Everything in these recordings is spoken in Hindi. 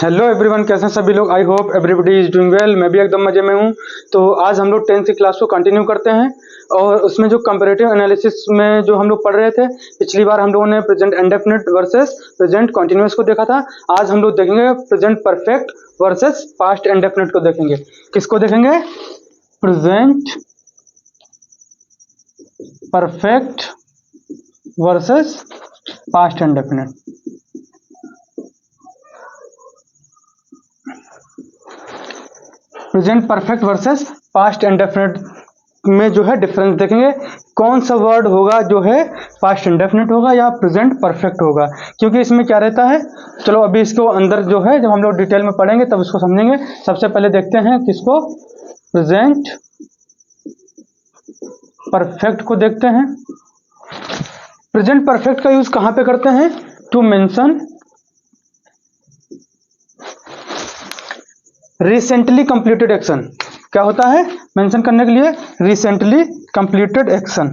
हेलो एवरीवन, कैसे हैं सभी लोग। I hope everybody is doing well. मैं भी एकदम मजे में हूँ। तो आज हम लोग 10th की क्लास को कंटिन्यू करते हैं और उसमें जो कंपैरेटिव एनालिसिस में जो हम लोग पढ़ रहे थे, पिछली बार हम लोगों ने present indefinite versus present continuous को देखा था। आज हम लोग देखेंगे present perfect versus past indefinite को देखेंगे। किसको देखेंगे? Present perfect versus past indefinite. Present perfect versus past indefinite में जो है डिफरेंस देखेंगे। कौन सा वर्ड होगा जो है पास्ट इंडेफिनिट होगा या प्रेजेंट परफेक्ट होगा, क्योंकि इसमें क्या रहता है। चलो अभी इसको अंदर जो है जब हम लोग डिटेल में पढ़ेंगे तब इसको समझेंगे। सबसे पहले देखते हैं किसको, प्रेजेंट परफेक्ट को देखते हैं। प्रेजेंट परफेक्ट का यूज कहां पे करते हैं? To mention recently completed action. क्या होता है मेंशन करने के लिए? Recently completed action.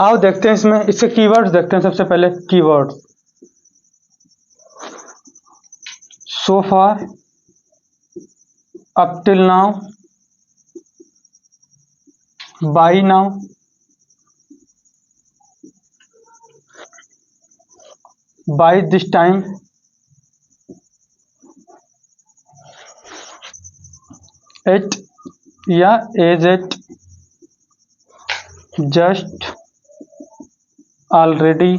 आओ देखते हैं इसमें इसके कीवर्ड्स देखते हैं। सबसे पहले keyword, so far, up till now, by now, by this time, at या as at, just, already,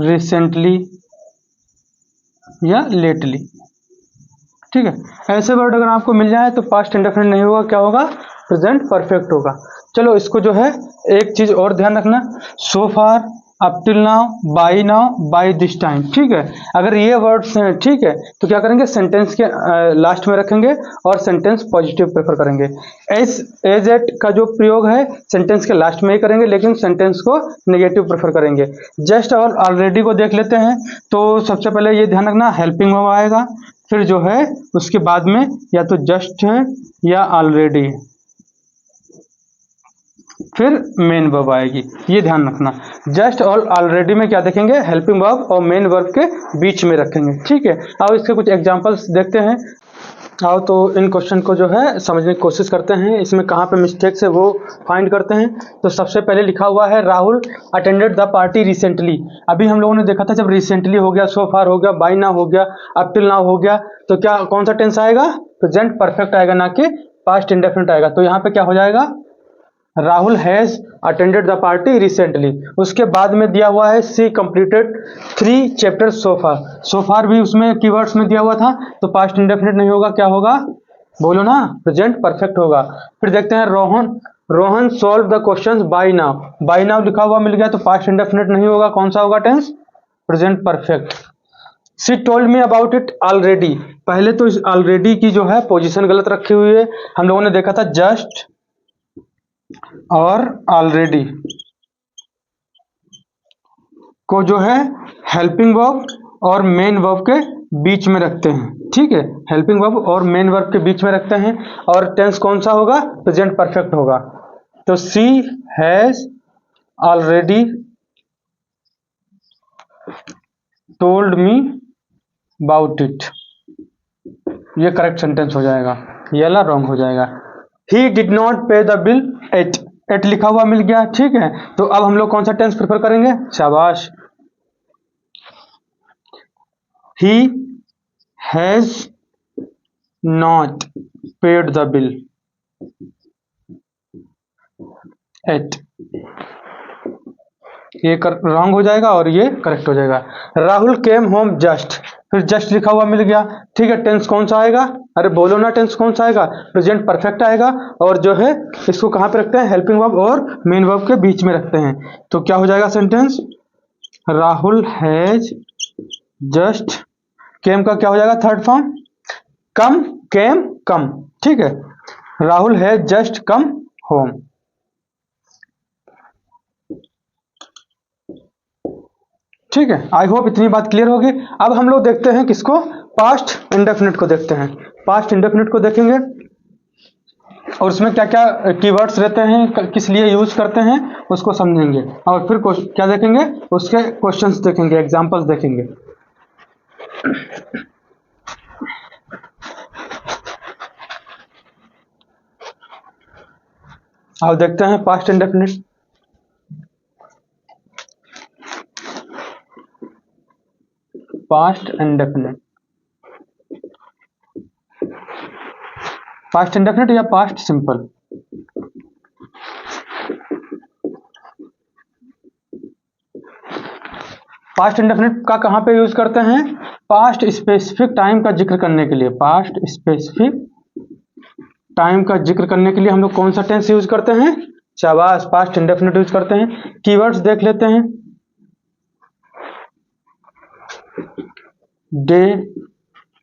recently या लेटली। ठीक है, ऐसे वर्ड अगर आपको मिल जाए तो पास्ट इंडेफिनिट नहीं होगा, क्या होगा? प्रेजेंट परफेक्ट होगा। चलो इसको जो है एक चीज और ध्यान रखना, so far, up till now, by this time. ठीक है, अगर ये वर्ड्स हैं ठीक है तो क्या करेंगे, सेंटेंस के लास्ट में रखेंगे और सेंटेंस पॉजिटिव प्रेफर करेंगे। एज एट का जो प्रयोग है सेंटेंस के लास्ट में ही करेंगे, लेकिन सेंटेंस को नेगेटिव प्रेफर करेंगे। जस्ट और ऑलरेडी को देख लेते हैं। तो सबसे पहले ये ध्यान रखना, हेल्पिंग वर्ब आएगा, फिर जो है उसके बाद में या तो जस्ट है या ऑलरेडी, फिर मेन वर्ब आएगी। ये ध्यान रखना, जस्ट और ऑलरेडी में क्या देखेंगे, हेल्पिंग वर्ब और मेन वर्ब के बीच में रखेंगे। ठीक है, अब इसके कुछ एग्जांपल्स देखते हैं। आओ तो इन क्वेश्चन को जो है समझने की कोशिश करते हैं, इसमें कहाँ पे मिस्टेक्स है वो फाइंड करते हैं। तो सबसे पहले लिखा हुआ है Rahul attended the party recently. अभी हम लोगों ने देखा था जब रिसेंटली हो गया, सो फार हो गया, बाय नाउ हो गया, अप टिल नाउ हो गया, तो क्या कौन सा टेंस आएगा? प्रेजेंट परफेक्ट आएगा, ना कि पास्ट इंडेफिनिट आएगा। तो यहाँ पे क्या हो जाएगा, Rahul has attended the party recently. उसके बाद में दिया हुआ है सी कंप्लीटेड 3 चैप्टर सोफार। सोफार भी उसमें कीवर्ड्स में दिया हुआ था, तो पास्ट इंडेफिनिट नहीं होगा, क्या होगा? बोलो ना, प्रेजेंट परफेक्ट होगा। फिर देखते हैं Rohan solve the questions by now. By now लिखा हुआ मिल गया तो पास्ट इंडेफिनिट नहीं होगा, कौन सा होगा tense? Present perfect. She told me about it already. पहले तो इस ऑलरेडी की जो है पोजीशन गलत रखी हुई है। हम लोगों ने देखा था जस्ट और ऑलरेडी को जो है हेल्पिंग वर्ब और मेन वर्ब के बीच में रखते हैं। ठीक है, हेल्पिंग वर्ब और मेन वर्ब के बीच में रखते हैं और टेंस कौन सा होगा? प्रेजेंट परफेक्ट होगा। तो she has already told me about it, ये करेक्ट सेंटेंस हो जाएगा, ये वाला रॉन्ग हो जाएगा। He did not pay the bill at लिखा हुआ मिल गया। ठीक है, तो अब हम लोग कौन सा टेंस प्रेफर करेंगे? शाबाश, he has not paid the bill eight, ये रॉन्ग हो जाएगा और ये करेक्ट हो जाएगा। राहुल केम होम जस्ट, फिर जस्ट लिखा हुआ मिल गया। ठीक है, टेंस कौन सा आएगा? अरे बोलो ना, टेंस कौन सा आएगा? प्रेजेंट परफेक्ट आएगा। और जो है इसको कहां पे रखते हैं? हेल्पिंग वर्ब और मेन वर्ब के बीच में रखते हैं। तो क्या हो जाएगा सेंटेंस? राहुल हैज जस्ट, केम का क्या हो जाएगा थर्ड फॉर्म? कम, केम, कम। ठीक है, Rahul has just come home. ठीक है, आई होप इतनी बात क्लियर होगी। अब हम लोग देखते हैं किसको? पास्ट इंडेफिनिट को देखते हैं। पास्ट इंडेफिनिट को देखेंगे और उसमें क्या क्या कीवर्ड्स रहते हैं, किस लिए यूज करते हैं, उसको समझेंगे। और फिर क्या देखेंगे, उसके क्वेश्चंस देखेंगे, एग्जांपल्स देखेंगे। अब देखते हैं past indefinite. Past indefinite, past indefinite या पास्ट सिंपल। पास्ट इंडेफिनिट का कहां पे यूज करते हैं, पास्ट स्पेसिफिक टाइम का जिक्र करने के लिए। पास्ट स्पेसिफिक टाइम का जिक्र करने के लिए हम लोग कौन सा टेंस यूज करते हैं, शाबाश, पास्ट इंडेफिनिट यूज करते हैं। कीवर्ड्स देख लेते हैं। डे,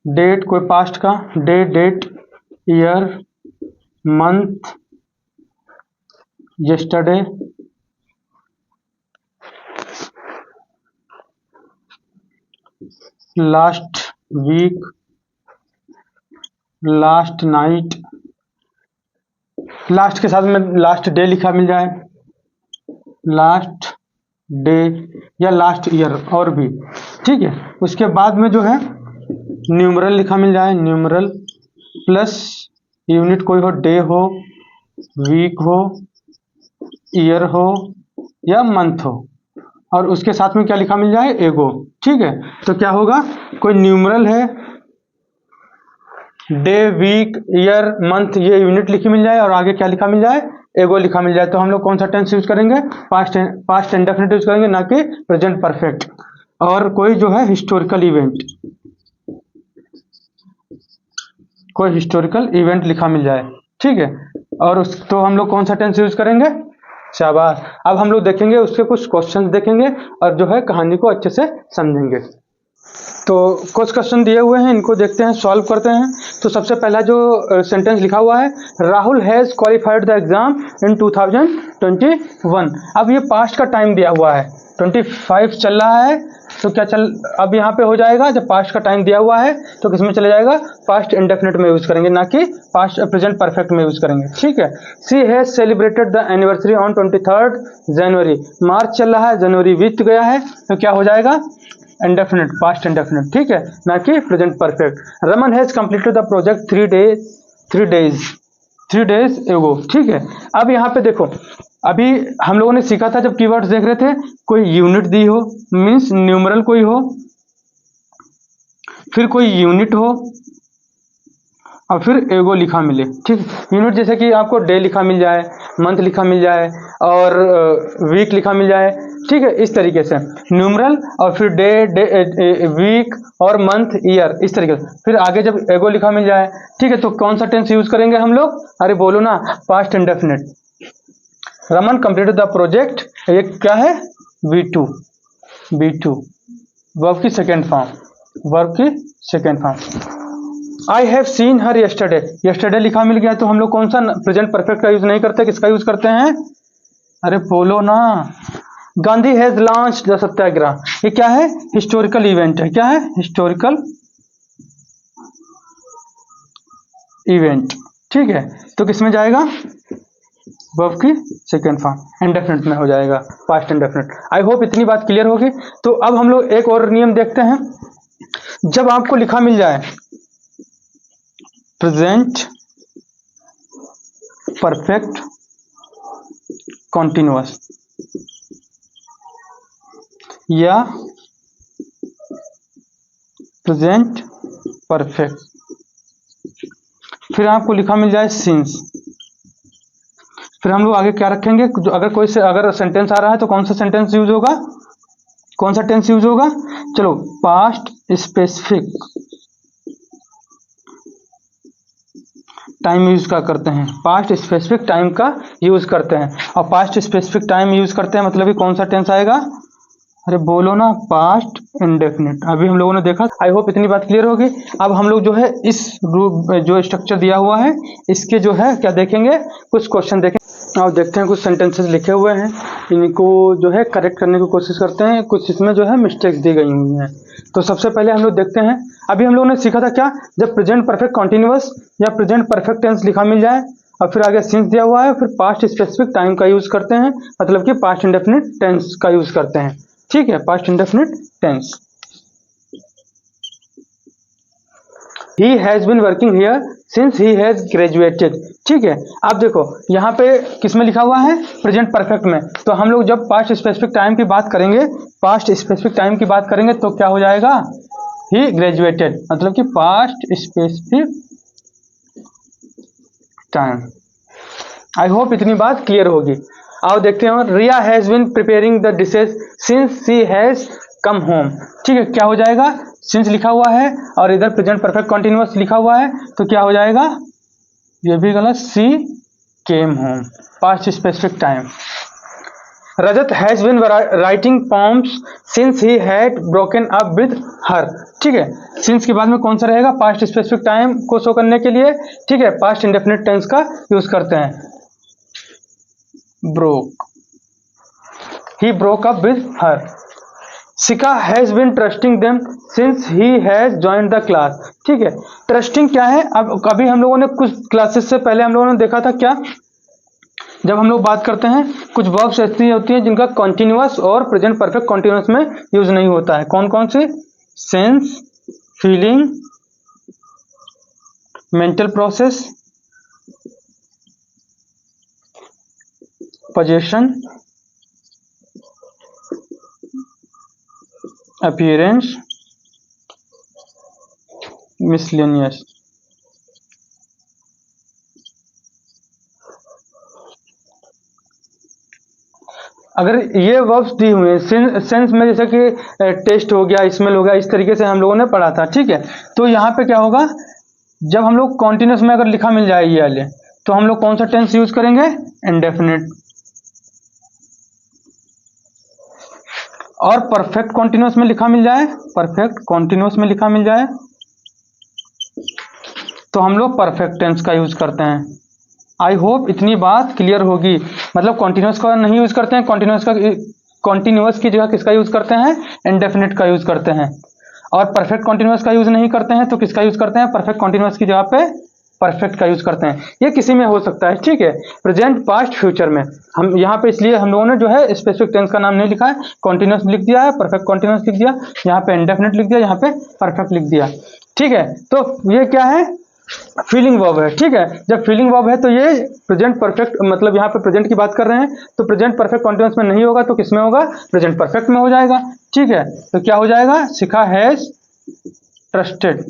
डेट कोई पास्ट का, day, date, year, month, yesterday, last week, last night, last के साथ में लास्ट डे लिखा मिल जाए, लास्ट डे या लास्ट ईयर और भी, ठीक है। उसके बाद में जो है न्यूमरल लिखा मिल जाए, न्यूमरल प्लस यूनिट कोई हो, डे हो, वीक हो, ईयर हो या मंथ हो, और उसके साथ में क्या लिखा मिल जाए, एगो, ठीक है। तो क्या होगा, कोई न्यूमरल है, डे, वीक, ईयर, मंथ, ये यूनिट लिखी मिल जाए और आगे क्या लिखा मिल जाए, एगो लिखा मिल जाए, तो हम लोग कौन सा टेंस यूज करेंगे, पास्ट इंडेफिनिट यूज करेंगे, ना कि प्रेजेंट परफेक्ट। और कोई जो है हिस्टोरिकल इवेंट, कोई हिस्टोरिकल इवेंट लिखा मिल जाए, ठीक है, और उस तो हम लोग कौन सा टेंस यूज करेंगे, शाबाश। अब हम लोग देखेंगे उसके कुछ क्वेश्चंस देखेंगे और जो है कहानी को अच्छे से समझेंगे। तो कुछ क्वेश्चन दिए हुए हैं, इनको देखते हैं, सॉल्व करते हैं। तो सबसे पहला जो सेंटेंस लिखा हुआ है, Rahul has qualified the exam in 2021। अब ये पास्ट का टाइम दिया हुआ है, 25 चल रहा है, तो क्या अब यहाँ पे हो जाएगा, जब पास्ट का टाइम दिया हुआ है तो किस में चले जाएगा, पास्ट इंडेफिनिट में यूज करेंगे, ना कि पास्ट प्रेजेंट परफेक्ट में यूज करेंगे, ठीक है। She has celebrated the anniversary on 23 January. March चल रहा है, जनवरी बीत गया है, तो क्या हो जाएगा, इंडेफिनिट, पास्ट इंडेफिनिट, ठीक है, ना कि present perfect. Raman has completed the project 3 days एगो, ठीक है। अब यहाँ पे देखो, अभी हम लोगों ने सीखा था, जब कीवर्ड्स देख रहे थे, कोई यूनिट दी हो, मीन्स न्यूमरल कोई हो, फिर कोई यूनिट हो और फिर एगो लिखा मिले, ठीक। यूनिट जैसे कि आपको डे लिखा मिल जाए, मंथ लिखा मिल जाए और वीक लिखा मिल जाए, ठीक है, इस तरीके से न्यूमरल और फिर डे, वीक और मंथ, ईयर, इस तरीके से। फिर आगे जब एगो लिखा मिल जाए, ठीक है, तो कौन सा टेंस यूज करेंगे हम लोग, अरे बोलो ना, past indefinite. Raman completed the project, ये क्या है, V2, वर्ब की second form, I have seen her yesterday लिखा मिल गया, तो हम लोग कौन सा प्रेजेंट परफेक्ट का यूज नहीं करते, किसका यूज करते हैं, अरे बोलो ना, गांधी हैज लॉन्च्ड द सत्याग्रह, ये क्या है, हिस्टोरिकल इवेंट है, क्या है, हिस्टोरिकल इवेंट, ठीक है। तो किस में जाएगा, वर्ब की सेकेंड फॉर्म, इंडेफिनिट में हो जाएगा, पास्ट इंडेफिनिट। आई होप इतनी बात क्लियर होगी। तो अब हम लोग एक और नियम देखते हैं, जब आपको लिखा मिल जाए प्रेजेंट परफेक्ट कॉन्टिन्यूअस या प्रेजेंट परफेक्ट, फिर आपको लिखा मिल जाए सिंस, फिर हम लोग आगे क्या रखेंगे, अगर सेंटेंस आ रहा है तो कौन सा सेंटेंस यूज होगा, कौन सा टेंस यूज होगा, चलो पास्ट स्पेसिफिक टाइम यूज का करते हैं, पास्ट स्पेसिफिक टाइम का यूज करते हैं। और पास्ट स्पेसिफिक टाइम यूज करते हैं मतलब कौन सा टेंस आएगा, अरे बोलो ना, पास्ट इंडेफिनिट। अभी हम लोगों ने देखा, आई होप इतनी बात क्लियर होगी। अब हम लोग जो है इस ग्रुप जो स्ट्रक्चर दिया हुआ है, इसके जो है क्या देखेंगे, कुछ क्वेश्चन देखेंगे और देखते हैं, कुछ सेंटेंसेस लिखे हुए हैं, इनको जो है करेक्ट करने की कोशिश करते हैं, कुछ इसमें जो है मिस्टेक्स दी गई हुई हैं। तो सबसे पहले हम लोग देखते हैं, अभी हम लोगों ने सीखा था क्या, जब प्रेजेंट परफेक्ट कॉन्टिन्यूअस या प्रेजेंट परफेक्ट टेंस लिखा मिल जाए और फिर आगे सिंस दिया हुआ है, फिर पास्ट स्पेसिफिक टाइम का यूज करते हैं, मतलब कि पास्ट इंडेफिनिट टेंस का यूज करते हैं। ठीक है, past indefinite tense. He has been working here since he has graduated। ठीक है, अब देखो यहाँ पे किस में लिखा हुआ है, प्रेजेंट परफेक्ट में। तो हम लोग जब पास्ट स्पेसिफिक टाइम की बात करेंगे, पास्ट स्पेसिफिक टाइम की बात करेंगे तो क्या हो जाएगा, ही ग्रेजुएटेड, मतलब कि past specific time. I hope इतनी बात क्लियर होगी। आओ देखते हैं, Riya has been preparing the dishes since she has come home. ठीक है, क्या हो जाएगा, सिंस लिखा हुआ है और इधर प्रेजेंट परफेक्ट कॉन्टिन्यूअस लिखा हुआ है, तो क्या हो जाएगा, ये भी गलत, she came home, past specific time. Rajat has been writing poems since he had broken up with her. ठीक है, सिंस के बाद में कौन सा रहेगा, पास्ट स्पेसिफिक टाइम को शो करने के लिए, ठीक है, पास्ट इंडेफिनिट टेंस का यूज करते हैं, broke, he broke up with her. Shikha has been trusting them since he has joined the class. ठीक है, ट्रस्टिंग क्या है, अब अभी हम लोगों ने कुछ क्लासेस से पहले हम लोगों ने देखा था क्या, जब हम लोग बात करते हैं कुछ वर्ब्स ऐसी होती हैं जिनका कॉन्टिन्यूअस और प्रेजेंट परफेक्ट कॉन्टिन्यूअस में यूज नहीं होता है। कौन कौन से, sense, feeling, mental process, possession, appearance, miscellaneous. अगर ये वर्ब्स दी हुए हैं सेंस में, जैसे कि टेस्ट हो गया, स्मेल हो गया, इस तरीके से हम लोगों ने पढ़ा था। ठीक है, तो यहाँ पे क्या होगा, जब हम लोग कॉन्टिन्यूस में अगर लिखा मिल जाए ये वाले, तो हम लोग कौन सा टेंस यूज करेंगे, इंडेफिनिट। और परफेक्ट कॉन्टिन्यूस में लिखा मिल जाए, परफेक्ट कॉन्टिन्यूस में लिखा मिल जाए तो हम लोग परफेक्ट टेंस का यूज करते हैं। आई होप इतनी बात क्लियर होगी। मतलब कॉन्टिन्यूस का नहीं यूज करते हैं, कॉन्टिन्यूस की जगह किसका यूज करते हैं, इंडेफिनिट का यूज करते हैं। और परफेक्ट कॉन्टिन्यूस का यूज नहीं करते हैं तो किसका यूज करते हैं, परफेक्ट कॉन्टिन्यूस की जगह पे परफेक्ट का यूज करते हैं। ये किसी में हो सकता है, ठीक है, प्रेजेंट, पास्ट, फ्यूचर में। हम यहाँ पे इसलिए हम लोगों ने जो है स्पेसिफिक टेंस का नाम नहीं लिखा है, कॉन्टिन्यूस लिख दिया है, परफेक्ट कॉन्टिन्यूस लिख दिया, यहाँ पे इंडेफिनिट लिख दिया, यहाँ पे परफेक्ट लिख दिया। ठीक है, तो ये क्या है, फीलिंग वर्ब है। ठीक है, जब फीलिंग वर्ब है तो ये प्रेजेंट परफेक्ट, मतलब यहाँ पे प्रेजेंट की बात कर रहे हैं तो प्रेजेंट परफेक्ट कॉन्टिन्यूस में नहीं होगा तो किस में होगा, प्रेजेंट परफेक्ट में हो जाएगा। ठीक है, तो क्या हो जाएगा, Shikha has trusted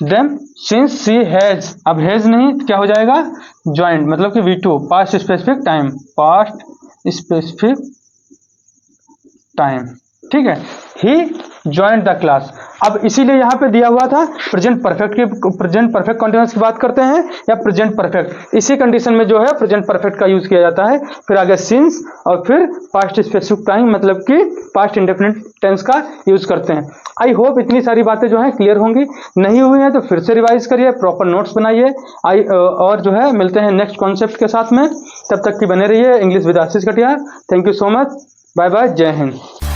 them since she has, अब हैज नहीं क्या हो जाएगा, ज्वाइंट, मतलब कि V2, past specific time, past specific time. ठीक है, ही ज्वाइंट द क्लास। अब इसीलिए यहाँ पे दिया हुआ था प्रेजेंट परफेक्ट कॉन्टिन्यूस की बात करते हैं या प्रेजेंट परफेक्ट, इसी कंडीशन में जो है प्रेजेंट परफेक्ट का यूज किया जाता है। फिर आगे सिंस और फिर पास्ट स्पेसिफिक टाइम, मतलब कि पास्ट इंडेफिनिट टेंस का यूज करते हैं। आई होप इतनी सारी बातें जो है क्लियर होंगी, नहीं हुई हैं तो फिर से रिवाइज करिए, प्रॉपर नोट्स बनाइए। और जो है मिलते हैं नेक्स्ट कॉन्सेप्ट के साथ में, तब तक की बने रहिए English with Ashish Katiyar. Thank you so much, bye bye, जय हिंद।